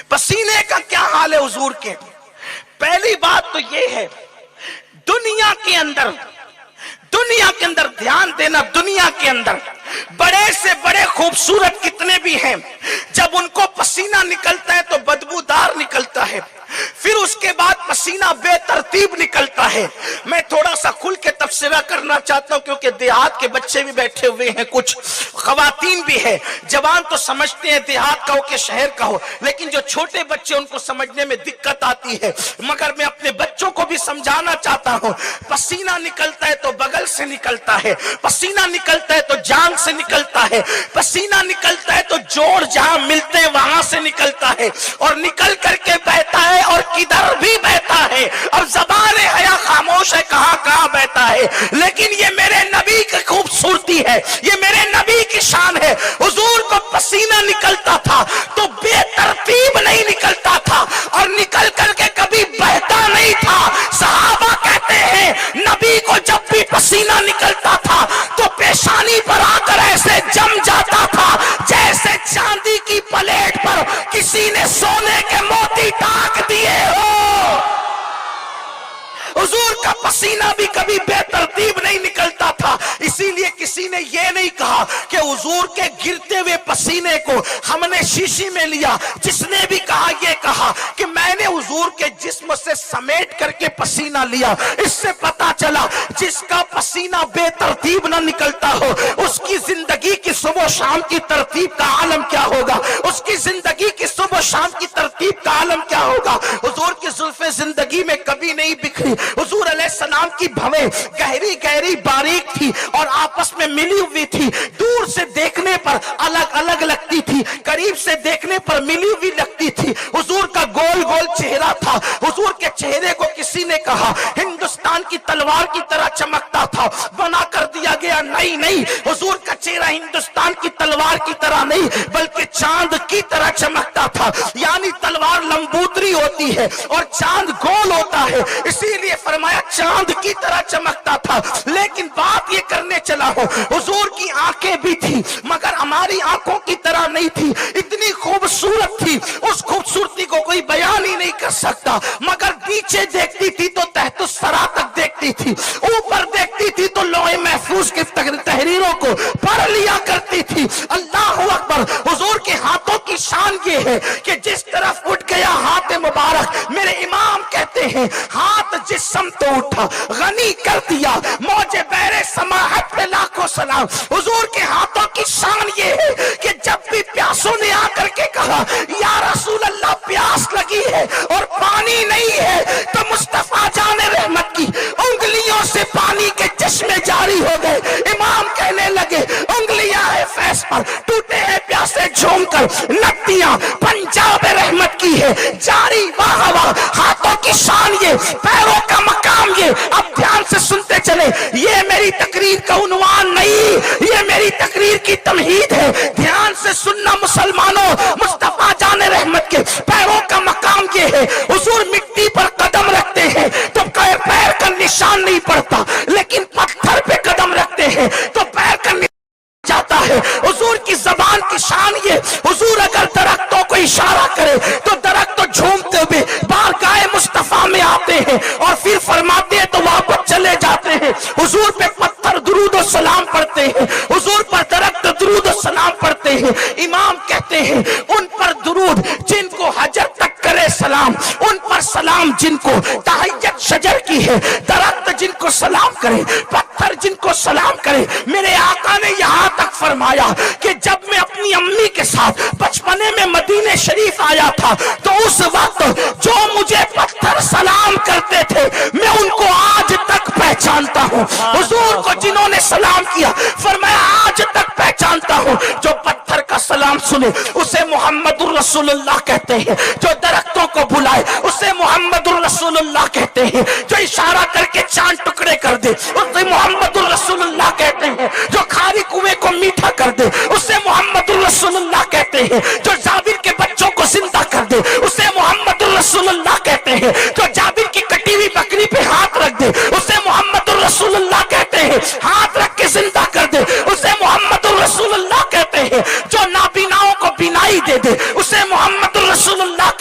پسینے کا کیا حال ہے حضور کے؟ پہلی بات تو یہ ہے، دنیا کے اندر دھیان دینا، دنیا کے اندر بڑے سے بڑے خوبصورت کتنے بھی ہیں، جب ان کو پسینہ نکلتا ہے تو بدبودار نکلتا ہے، پھر اس کے بعد پسینہ بے ترتیب نکلتا ہے۔ میں تھوڑا سا کھل کے تبصرہ کرنا چاہتا ہوں کیونکہ دیہات کے بچے بھی بیٹھے ہوئے ہیں، کچھ خواتین بھی ہیں، جوان تو سمجھتے ہیں دیہات کا ہو کہ شہر کا ہو، لیکن جو چھوٹے بچے ان کو سمجھنے میں دقت آتی ہے، مگر میں اپنے بچوں کو بھی سمجھانا چاہتا ہوں، پسینہ نکلتا ہے تو بغل سے نکلتا ہے، پسینہ نکلتا ہے تو جان سے نکلتا ہے، پسینہ نکلتا ہے تو جوڑ جہاں ملتے ہیں وہاں سے نکلتا ہے، اور نکل کر کے بہتا ہے اور کدھر بھی بہتا ہے، اب زبان حیا خاموش ہے کہاں کہاں بہتا ہے، لیکن یہ میرے نبی کی خوبصورتی ہے، یہ میرے نبی کی شان ہے۔ حضور کو پسینہ نکلتا تھا تو بے ترتیب نہیں نکلتا تھا، اور نکل کر کے کبھی بہتا نہیں تھا۔ صحابہ کہتے ہیں نبی کو جب بھی پسینہ نکلتا تھا تو پیشانی پر آ کر ایسے جم جاتا تھا جیسے چاندی کی پلیٹ پر کسی نے سونے کے موتی ٹاک دیے ہو۔ حضور کا پسینہ بھی کبھی بے ترتیب نہیں نکلتا تھا، اسی لیے کسی نے یہ نہیں کہا کہ حضور کے گرتے ہوئے پسینے کو ہم نے شیشی میں لیا، جس نے بھی کہا یہ کہا کہ میں نے حضور کے جسم سے سمیٹ کر کے پسینہ لیا۔ اس سے پتا چلا جس کا پسینہ بے ترتیب نہ نکلتا ہو اس کی زندگی کی صبح و شام کی ترتیب کا عالم کیا ہوگا، اس کی زندگی کی صبح و شام کی ترتیب کا عالم کیا ہوگا۔ حضور کی زلفیں زندگی میں کبھی نہیں بکھری، حضور علیہ السلام کی بھویں گہری گہری باریک تھی اور آپس میں ملی ہوئی تھی، دور سے دیکھنے پر الگ الگ لگتی تھی، قریب سے دیکھنے پر ملی ہوئی لگتی تھی۔ حضور کا گول گول چہرہ تھا، حضور کے چہرے کو کسی نے کہا ہندوستان کی تلوار کی طرح چمکتا تھا، بنا کر دیا گیا، نہیں، حضور کا چہرہ ہندوستان کی تلوار کی طرح نہیں بلکہ چاند کی طرح چمکتا تھا، یعنی تلوار لمبوتری ہوتی ہے اور چاند گول ہوتا ہے، اسی لیے فرمایا چاند کی طرح چمکتا تھا۔ لیکن بات یہ کرنے چلا ہوں، حضور کی آنکھیں بھی تھی مگر ہماری آنکھوں کی طرح نہیں تھی، اتنی خوبصورت تھی، اس خوبصورتی کو کوئی بیان ہی نہیں کر سکتا، مگر پیچھے دیکھتی تھی تو تحت الثری تک دیکھتی تھی، اوپر دیکھتی تھی تو لوح محفوظ کی تحریروں کو پڑھ لیا کرتی تھی۔ اللہ اکبر۔ حضور کے ہاتھوں کی شان یہ ہے کہ جس طرف اٹھ گیا ہاتھ مبارک، میرے امام کہتے ہیں ہاتھ جس سمت اٹھا غنی کر دیا، موج بحر سماحت پہ لاکھوں سلام۔ حضور کے ہاتھوں کی شان یہ ہے کہ جب بھی پیاسوں نے آ کر کے کہا یا رسول اللہ پیاس لگی ہے اور پانی نہیں ہے، تو مصطفیٰ جان رحمت کی انگلیوں سے پانی کے چشمے جاری ہو گئے۔ امام کہنے لگے انگلیاں ہے فیض پر، ٹوٹے ہیں پیاسے جھوم کر، نتیاں پنجاب رحمت کی ہے جاری، واہ واہ۔ ہاتھوں کی شان یہ، پیروں کا مقام یہ۔ اب دھیان سے سنتے چلے، یہ میری تقریر کا عنوان نہیں، یہ میری تقریر کی تمہید ہے، دھیان سے سننا مسلمانوں۔ مصطفیٰ جان رحمت کے پیروں کا مقام یہ ہے، حضور مٹی پر قدم رکھتے ہیں تو پیر کا نشان نہیں پڑتا، لیکن پتھر پہ قدم رکھتے ہیں تو پیر کا نشان جاتا ہے۔ حضور کی زبان کی شان یہ، حضور اگر درختوں کو اشارہ کرے تو درخت تو جھومتے ہوئے بارگاہ مصطفیٰ میں آتے ہیں اور پھر فرماتے ہیں تو واپس چلے جاتے ہیں۔ حضور پہ پتھر درود و سلام پڑھتے ہیں، حضور پر درخت درود و سلام پڑھتے ہیں۔ امام کہتے ہیں ان پر درود جن کو حجر تک کرے سلام، ان پر سلام جن کو تحیت شجر کی ہے، درخت جن کو سلام کرے، پتھر جن کو سلام کرے۔ میرے آقا نے یہاں تک فرمایا کہ جب میں اپنی امی کے ساتھ بچپنے میں مدینہ شریف آیا تھا تو اس وقت جو مجھے پتھر سلام کرتے تھے میں ان کو آج تک پہچانتا ہوں۔ حضور کو جنہوں نے سلام کیا فرمایا آج تک پہچانتا ہوں۔ جو پتھر کا سلام سنے اسے محمد الرسول اللہ کہتے ہیں، جو درختوں کو بلائے اسے محمد الرسول اللہ کہتے ہیں، جو اشارہ کر کے چاند ٹکڑے کر دے اسے محمد الرسول اللہ کہتے ہیں، جو کھاری کنویں کو میٹھا کر دے اسے محمد الرسول اللہ کہتے ہیں، جو جابر کے بچوں کو زندہ کر دے اسے محمد الرسول اللہ کہتے ہیں، جو جابر کی کٹی ہوئی بکری پہ ہاتھ رکھ دے اسے محمد الرسول اللہ کہتے ہیں، ہاتھ رکھ کے زندہ کر دے اسے محمد الرسول اللہ کہتے ہیں، جو نابیناؤں کو بینائی دے دے اسے محمد الرسول اللہ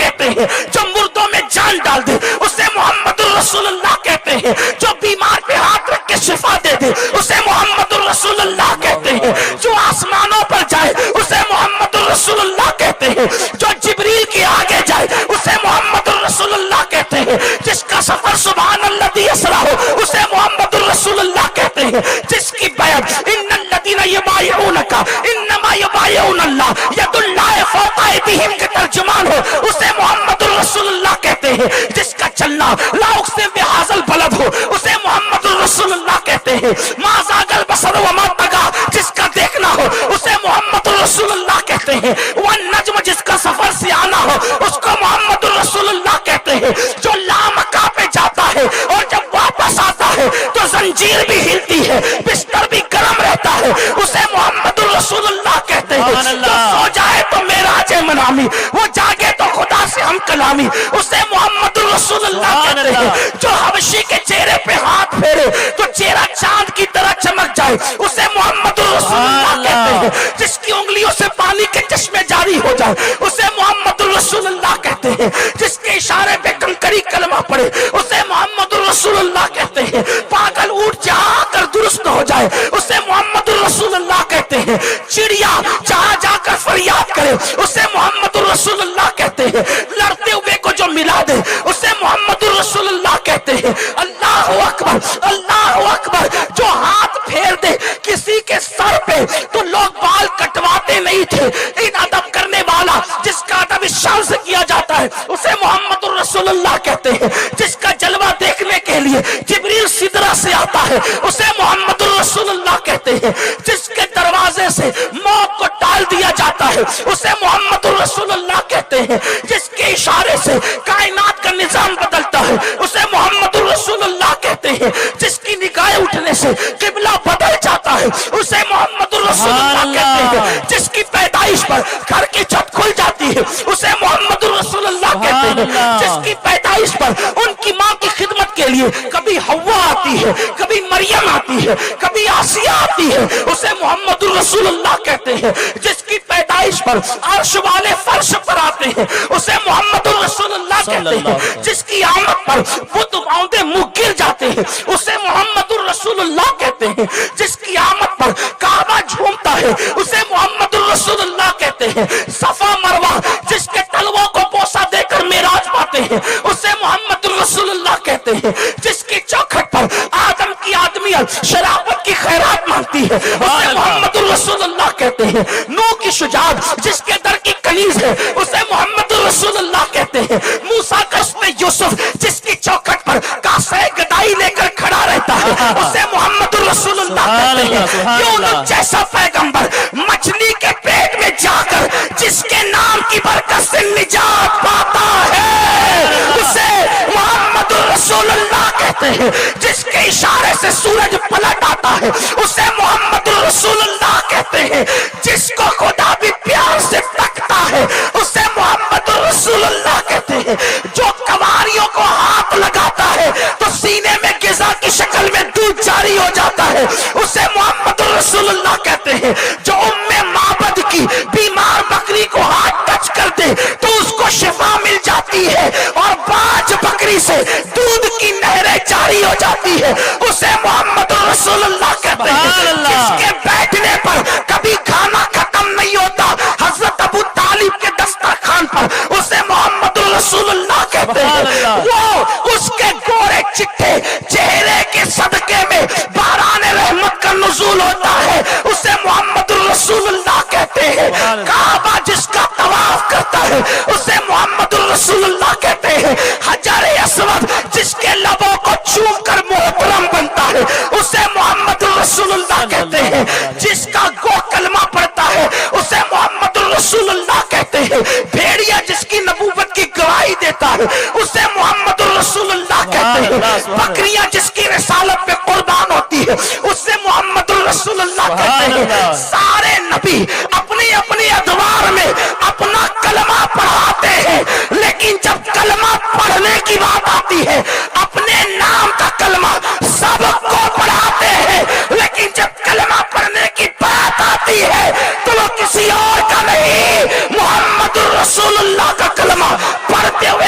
हैं, जो मुर्दों में जान डाल दे उसे मोहम्मदुर रसूलुल्लाह कहते हैं, जो बीमार पे हाथ रख के शिफा दे दे उसे मोहम्मदुर रसूलुल्लाह कहते हैं, जो आसमानों पर जाए उसे मोहम्मदुर रसूलुल्लाह कहते हैं, जो जिब्रील के आगे जाए उसे मोहम्मदुर रसूलुल्लाह कहते हैं, जिसका सफर सुब्हानल्लज़ी यसरा हो उसे मोहम्मदुर रसूलुल्लाह कहते हैं, जिसकी बैत इन्नल्लज़ीना युबाइऊनका इन्नमा युबाइऊनल्लाह यदुल्लाहि फौका ऐदीहिम के तर्जुमान हो उसे मोहम्मदुर रसूलुल्लाह कहते हैं, जिसका चलना ला उक़सिम बिहाज़ल बलद हो उसे मोहम्मदुर रसूलुल्लाह कहते हैं, मा ज़ागल बसर व मा तगा जिसका देखना हो उसे मोहम्मदुर रसूलुल्लाह कहते हैं, वन नज्म जिसका सफर से आना हो उसको मोहम्मदुर रसूलुल्लाह कहते हैं, जो लामका पे जाता है और जब वापस आता है तो जंजीर भी हिलती है, बिस्तर भी गर्म रहता है उसे मोहम्मदुर रसूलुल्लाह कहते हैं, जो सो जाए तो मेराजे मनामी वो जागे तो खुदा से हम कलामी उसे मोहम्मदुर रसूलुल्लाह कहते हैं, जो हबशी के चेहरे पे हाथ फेरे तो चेहरा चांद की तरह चमक जाए उसे मोहम्मदुर रसूलुल्लाह कहते हैं, जिसकी उंगलियों से पानी के चश्मे जारी हो जाए उसे मोहम्मदुर रसूलुल्लाह कहते हैं, जिसके इशारे पे कंकरी कलमा पड़े उसे मोहम्मदुर रसूलुल्लाह कहते हैं, पागल उठ जाकर दुरुस्त हो जाए उसे मोहम्मदुर रसूलुल्लाह कहते हैं, चिड़िया जहां जाकर फरियाद करे उसे मोहम्मदुर रसूलुल्लाह कहते हैं, लड़ते हुए को जो मिला दे उसे मोहम्मदुर रसूलुल्लाह कहते हैं, अल्लाहु अकबर अल्लाहु अकबर, जो हाथ फेर दे किसी के सर पे तो लोग बाल कटवाते नहीं थे, इन अदब करने वाला जिसका अदब इस शान से किया जाता है उसे मोहम्मदुर रसूलुल्लाह कहते हैं, जिसका जलवा देखने के लिए जिब्रील सिदरा से आता है उसे मोहम्मदुर रसूलुल्लाह कहते हैं, जिसके दरवाजे से मौत को टाल दिया जाता है उसे मोहम्मदुर रसूलुल्लाह कहते हैं, जिसके इशारे से कायनात का निजाम बदलता है उसे मोहम्मदुर रसूलुल्लाह कहते हैं, जिसकी निगाहें उठने से किबला बदल जाता है उसे मोहम्मदुर रसूलुल्लाह कहते हैं, जिसकी पैदाइश पर घर की छत खुल जाती है उसे मोहम्मदुर रसूलुल्लाह कहते हैं, जिसकी पैदाइश पर उनकी मां की खिदमत के लिए कभी हव्वा आती है, कभी मरियम आती है, कभी आसिया आती है उसे मोहम्मदुर रसूलुल्लाह कहते हैं, जिसकी पैदाइश पर अर्श वाले फर्श पर आते हैं उसे मोहम्मदुर रसूलुल्लाह कहते हैं, जिसकी आमद पर बुत औंधे मुंह गिर जाते हैं उसे मोहम्मदुर रसूलुल्लाह कहते हैं, जिसकी आमद पर काबा झूमता है उसे मोहम्मदुर रसूलुल्लाह कहते हैं, सफा मरवा जिसके तलवों को बोसा देकर मेराज पाते हैं उसे मोहम्मदुर रसूलुल्लाह कहते हैं, जिसकी चौखट पर आदम की आदमियत शराबत की खैरात मांगती है उसे मोहम्मदुर रसूलुल्लाह कहते हैं, नूह की शुजाअत जिसके दर की कनीज है उसे मोहम्मदुर रसूलुल्लाह कहते हैं, मूसा का उसमें यूसुफ जिसकी चौखट पर कासे गदाई लेकर खड़ा रहता है उसे मोहम्मदुर रसूलुल्लाह कहते हैं, यूनुस जैसा पैगंबर मछली के पेट में जाकर जिसके नाम की बरकत से निजात पाता है उसे मोहम्मदुर रसूलुल्लाह कहते हैं, जिसके इशारे से सूरज पलट आता है उसे मोहम्मदुर रसूलुल्लाह कहते हैं, जिसको खुदा भी प्यार से तकता है उसे मोहम्मदुर रसूलुल्लाह कहते हैं, जो कवारियों को हाथ लगाता है तो सीने में गिजा की शक्ल में दूध जारी हो जाता है उसे मोहम्मदुर रसूलुल्लाह कहते हैं, जो उम्मे माबद की बीमार बकरी को हाथ टच कर दे तो उसको शिफा मिल जाती है और बाज बकरी से दूध की नहरें जारी हो जाती है उसे मोहम्मदुर रसूलुल्लाह कहते हैं, जिसके बैठने पर कभी खाना खत्म नहीं होता हजरत अबू तालिब के दस्तरखान पर उसे मोहम्मदुर रसूलुल्लाह कहते हैं, वो उसके गोरे चिट्टे चेहरे के सदके में बारान रहमत का नुज़ूल होता है उसे मोहम्मदुर रसूलुल्लाह कहते हैं, काबा जिसका तवाफ करता है उसे मोहम्मदुर रसूलुल्लाह कहते हैं, हजर अस्वद जिसके लबों को चूम कर मोहतरम बनता है उसे मोहम्मदुर रसूलुल्लाह कहते हैं, जिसका गो कलमा पढ़ता है उसे मोहम्मदुर रसूलुल्लाह कहते हैं, भेड़िया जिसकी नबूवत की गवाही देता है उसे मोहम्मदुर रसूलुल्लाह कहते हैं, बकरियां जिसकी रिसालत पे कुर्बान होती है उससे मोहम्मदुर रसूलुल्लाह कहते हैं, सारे नबी अपनी अपनी अदवार में अपना कलमा पढ़ाते हैं, लेकिन जब कलमा पढ़ने की बात आती है अपने नाम का कलमा सबको पढ़ाते हैं, लेकिन जब कलमा पढ़ने की बात आती है तो वो किसी और का नहीं मोहम्मदुर रसूलुल्लाह का कलमा पढ़ते हुए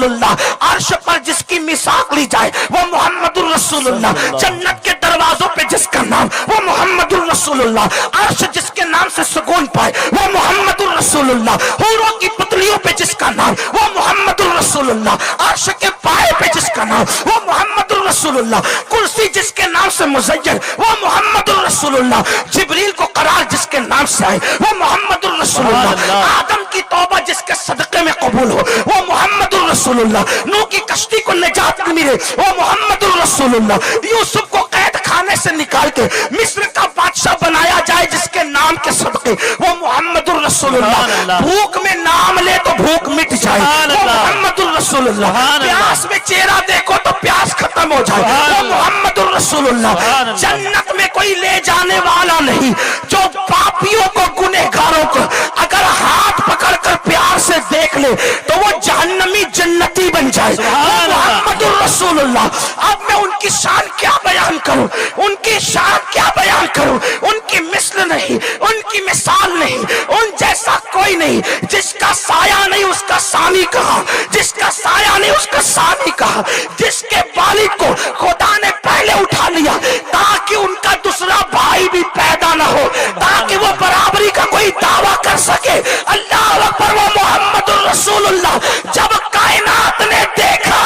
रसूलुल्लाह, अर्श पर जिसकी मिसाक ली जाए वो मोहम्मदुर रसूलुल्लाह, जन्नत के दरवाजों पे जिसका नाम वो मोहम्मदुर रसूलुल्लाह, अर्श जिसके नाम से सुकून पाए वो मोहम्मदुर रसूलुल्लाह, हूरों की पुतलियों पे जिसका नाम वो मोहम्मदुर रसूलुल्लाह, अर्श के पाए पे जिसका नाम वो मोहम्मदुर रसूलुल्लाह, कुर्सी जिसके नाम से मुज़य्यन वो मोहम्मदुर रसूलुल्लाह, जिब्रील को करार जिसके नाम से आए वो मोहम्मदुर रसूलुल्लाह, आदम की तौबा जिसके सदक़े में कबूल हो वो मोहम्मदुर रसूलुल्लाह, नूह की कश्ती को निजात मिले वो मोहम्मदुर रसूलुल्लाह, यूसुफ को कैद खाने से निकाल के मिस्र का बादशाह बनाया जाए जिसके नाम के सदक़े वो मोहम्मदुर रसूलुल्लाह, भूख में नाम ले तो भूख मिट जाए वो मोहम्मदुर रसूलुल्लाह, प्यास में चेहरा देखो तो प्यास खत्म हो जाए वो मोहम्मदुर रसूलुल्लाह, जन्नत में कोई ले जाने वाला नहीं, जो पापियों को गुनहगारों को अगर हाथ पकड़कर प्यार से देख ले तो वो जहन्नमी जन्नती बन जाए मोहम्मदुर रसूलुल्लाह। अब मैं उनकी शान क्या बयान करूं, उनकी शान क्या बयान करूं, उनकी मिस्ल नहीं, उनकी मिसाल नहीं, उन जैसा कोई नहीं, जिसका साया नहीं उसका सानी कहा, जिसका साया नहीं उसका सानी कहा, जिसके वालिद को खुदा ने पहले उठा लिया ताकि उनका दूसरा भाई भी पैदा ना हो, ताकि वो बराबरी का कोई दावा कर सके। अल्लाह अकबर, वो मोहम्मदुर रसूलुल्लाह। जब कायनात ने देखा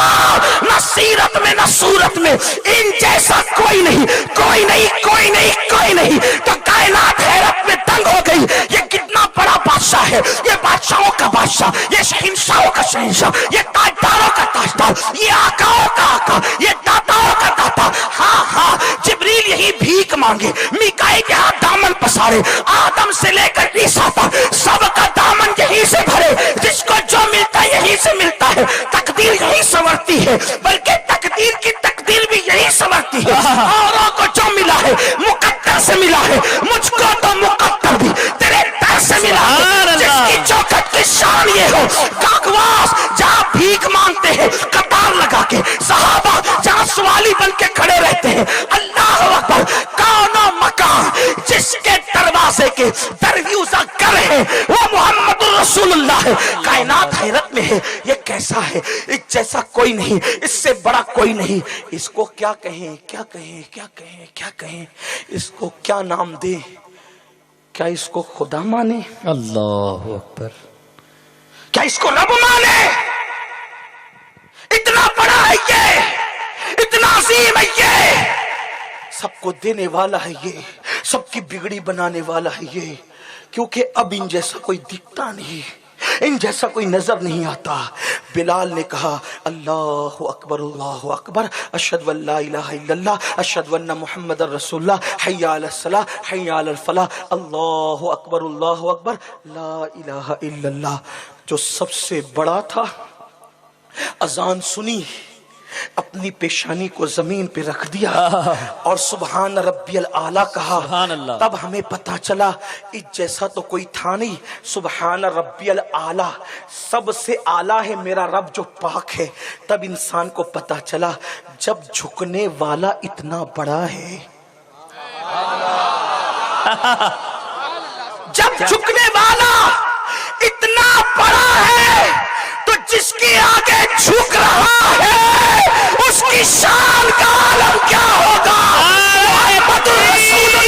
न सीरत में न सूरत में इन जैसा कोई नहीं, कोई नहीं, कोई नहीं, कोई नहीं, तो कायनात हैरत में दंग हो गई। ये कितना बड़ा बादशाह है, ये बादशाहों का बादशाह, ये शहंशाहों का शहंशाह, ये ताजदारों का ताजदार, ये आकाओं का आका, ये दाताओं का दाता। हाँ हाँ, जिब्रील यही भीख मांगे, मीकाईल के हाथ दामन पसारे, आदम से लेकर ईसा तक सबका दामन यहीं से भरे, जिसको जो मिलता है यहीं से मिलता है, तकदीर यही संवरती है, बल्कि तकदीर की तकदीर भी यही संवरती है। औरों को जो मिला है मुकद्दर से मिला है, मुझको तो मुकद्दर भी तेरे दर से मिला है। जिसकी चौखट की शान ये हो, काकवास जहाँ भीख मांगते हैं कतार लगा के, सहाबा जहाँ सवाली बन के खड़े रहते हैं, अल्लाह अकबर, कौनो मकान जिसके दरवाजे के दरवाजा कर है वो मोहम्मदुर रसूलुल्लाह है। कायनात हैरत में है, ये कैसा है, इस जैसा कोई नहीं, इससे बड़ा कोई नहीं। इसको क्या कहें, क्या कहें, क्या कहें, क्या कहें, इसको क्या नाम दे, क्या इसको खुदा माने, अल्लाह अकबर, क्या इसको रब माने? इतना बड़ा है ये, इतना अजीम है ये, सबको देने वाला है ये, सबकी बिगड़ी बनाने वाला है ये, क्योंकि अब इन जैसा कोई दिखता नहीं, इन जैसा कोई नजर नहीं आता। बिलाल ने कहा अल्लाहु अकबर, अशहदु अल्ला इलाहा इल्लल्लाह, अशहदु अन्ना मुहम्मदर रसूलुल्लाह, हय्या अलस सलाह, हय्या अलल फलाह, अल्लाहु अकबर, ला इलाहा इल्लल्लाह। जो सबसे बड़ा था, अजान सुनी, अपनी पेशानी को जमीन पे रख दिया और सुबहान रब्बियल आला कहा। तब हमें पता चला इस जैसा तो कोई था नहीं। सुबहान रब्बियल आला, सबसे आला है मेरा रब जो पाक है। तब इंसान को पता चला जब झुकने वाला इतना बड़ा है, जब झुकने वाला इतना बड़ा है तो जिसके आगे झुक रहा है उसकी शान का आलम क्या होगा। मोहम्मदुर रसूलुल्लाह